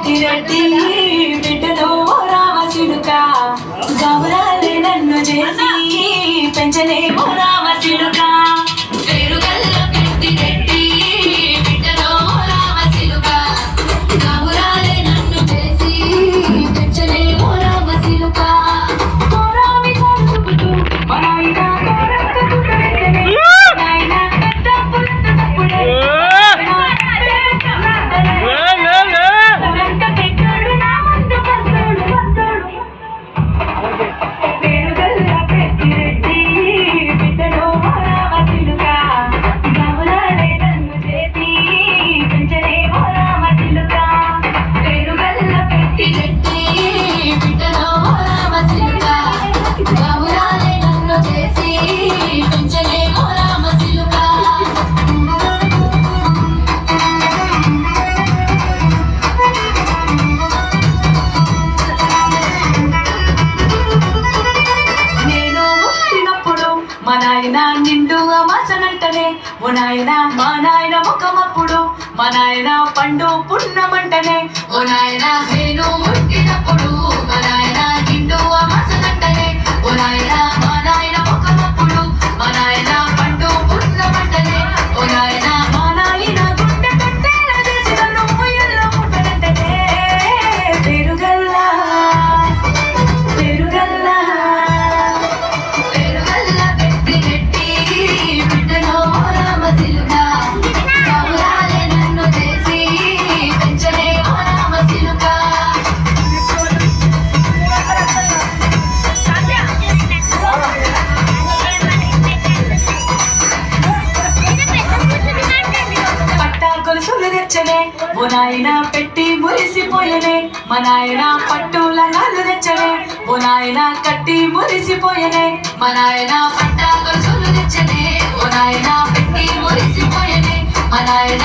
పెట్టిరెడ్డి బిడ్డను రామచిలుక గౌరాలే నన్ను చేసి పెంచలే రామచిలుక పేరుగల్ల పెట్టిరెడ్డి బిడ్డను రామచిలుక గౌరాలే నన్ను చేసి పెంచలే రామచిలుక కోరామి సరుకుతూ మనాయిన కోరక్కతూ పెట్టనే నాయన పెద్ద పుల్ల తప్పుడే మా నాయన నిండు అమాసనంటనే ఓ నాయన మా నాయన ముఖమప్పుడు మా నాయన పండు పున్నమంటనే ఓ నాయన నేను ముట్టినప్పుడు మా నాయన నిండు అమాసనంటనే ఓ నాయన మా నాయన ముఖమప్పుడు మా నాయన పండు పున్నమంటనే ఓ నాయన మా నాయన గుండె కట్టేలా చేసి నన్ను ముయ్యల్లో ముట్టనంటనే పేరుగల్లా పేరుగల్లా ఓ నాయన పెట్టి మురిసిపోయనే మా నాయన పట్టుల నాళ్ళు తెచ్చనే ఓ నాయన కట్టి మురిసిపోయనే మా నాయన పట్టా గొలుసులు తెచ్చనే ఓ నాయన పెట్టి మురిసిపోయనే మా నాయన